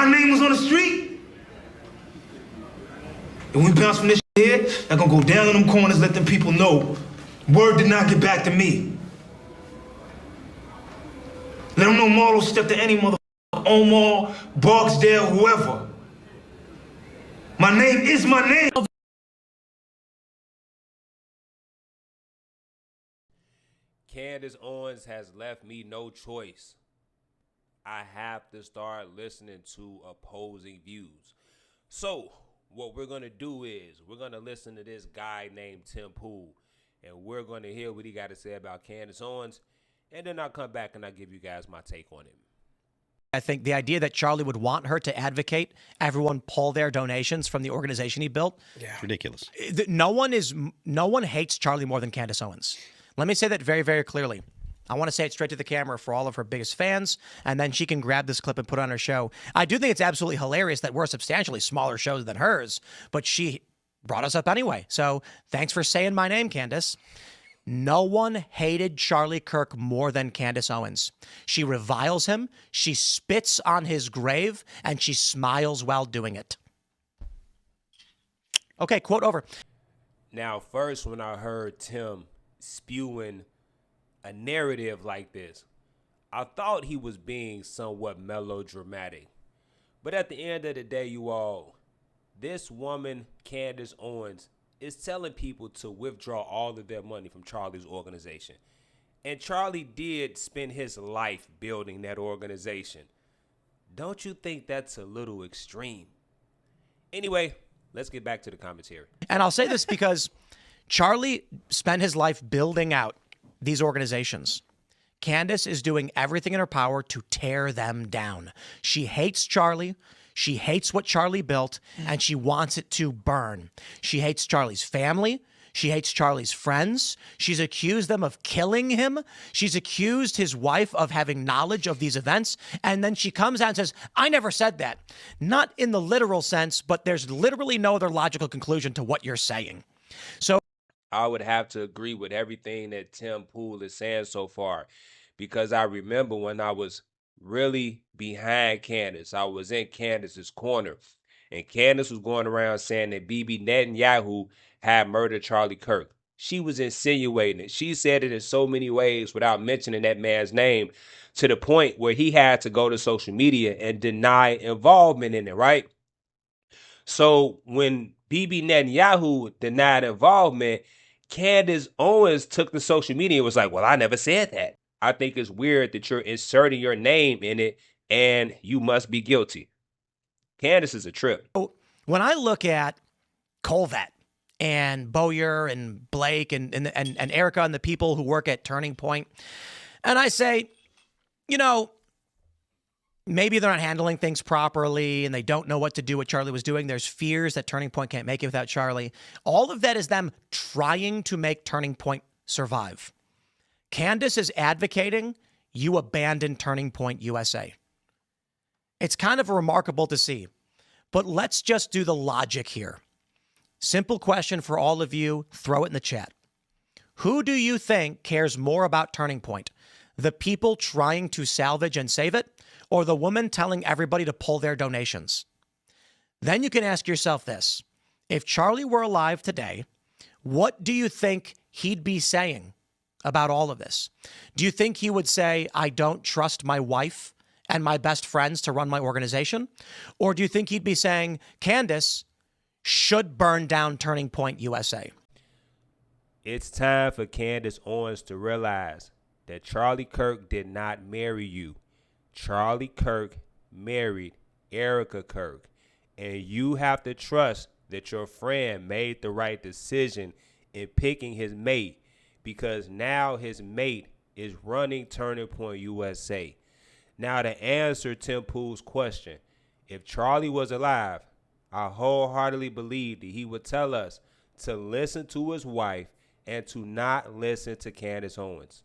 my name was on the street, and we bounce from this here, I'm gonna go down in them corners, let them people know word did not get back to me. Let them know Marlo stepped to any motherfucker, Omar, Barksdale, whoever. My name is my name. Candace Owens has left me no choice. I have to start listening to opposing views. So, what we're going to do is we're going to listen to this guy named Tim Pool, and we're going to hear what he got to say about Candace Owens, and then I'll come back and I'll give you guys my take on him. I think the idea that Charlie would want her to advocate everyone pull their donations from the organization he built. Yeah. It's ridiculous. No one hates Charlie more than Candace Owens. Let me say that very, very clearly. I want to say it straight to the camera for all of her biggest fans, and then she can grab this clip and put it on her show. I do think it's absolutely hilarious that we're a substantially smaller show than hers, but she brought us up anyway. So thanks for saying my name, Candace. No one hated Charlie Kirk more than Candace Owens. She reviles him, she spits on his grave, and she smiles while doing it. Okay, quote over. Now, first, when I heard Tim spewing a narrative like this, I thought he was being somewhat melodramatic. But at the end of the day, you all, this woman, Candace Owens, is telling people to withdraw all of their money from Charlie's organization. And Charlie did spend his life building that organization. Don't you think that's a little extreme? Anyway, let's get back to the commentary. And I'll say this because Charlie spent his life building out these organizations. Candace is doing everything in her power to tear them down. She hates Charlie. She hates what Charlie built, and she wants it to burn. She hates Charlie's family. She hates Charlie's friends. She's accused them of killing him. She's accused his wife of having knowledge of these events. And then she comes out and says, I never said that. Not in the literal sense, but there's literally no other logical conclusion to what you're saying. So I would have to agree with everything that Tim Pool is saying so far, because I remember when I was really behind Candace, I was in Candace's corner, and Candace was going around saying that Bibi Netanyahu had murdered Charlie Kirk. She was insinuating it. She said it in so many ways without mentioning that man's name, to the point where he had to go to social media and deny involvement in it, right? So when Bibi Netanyahu denied involvement, Candace Owens took to social media and was like, well, I never said that. I think it's weird that you're inserting your name in it and you must be guilty. Candace is a trip. When I look at Colvet and Bowyer and Blake and Erica and the people who work at Turning Point, and I say, you know, maybe they're not handling things properly and they don't know what to do what Charlie was doing. There's fears that Turning Point can't make it without Charlie. All of that is them trying to make Turning Point survive. Candace is advocating you abandon Turning Point USA. It's kind of remarkable to see, but let's just do the logic here. Simple question for all of you. Throw it in the chat. Who do you think cares more about Turning Point? The people trying to salvage and save it, or the woman telling everybody to pull their donations? Then you can ask yourself this. If Charlie were alive today, what do you think he'd be saying about all of this? Do you think he would say, I don't trust my wife and my best friends to run my organization? Or do you think he'd be saying, Candace should burn down Turning Point USA? It's time for Candace Owens to realize that Charlie Kirk did not marry you. Charlie Kirk married Erica Kirk. And you have to trust that your friend made the right decision in picking his mate, because now his mate is running Turning Point USA. Now, to answer Tim Pool's question, if Charlie was alive, I wholeheartedly believe that he would tell us to listen to his wife and to not listen to Candace Owens.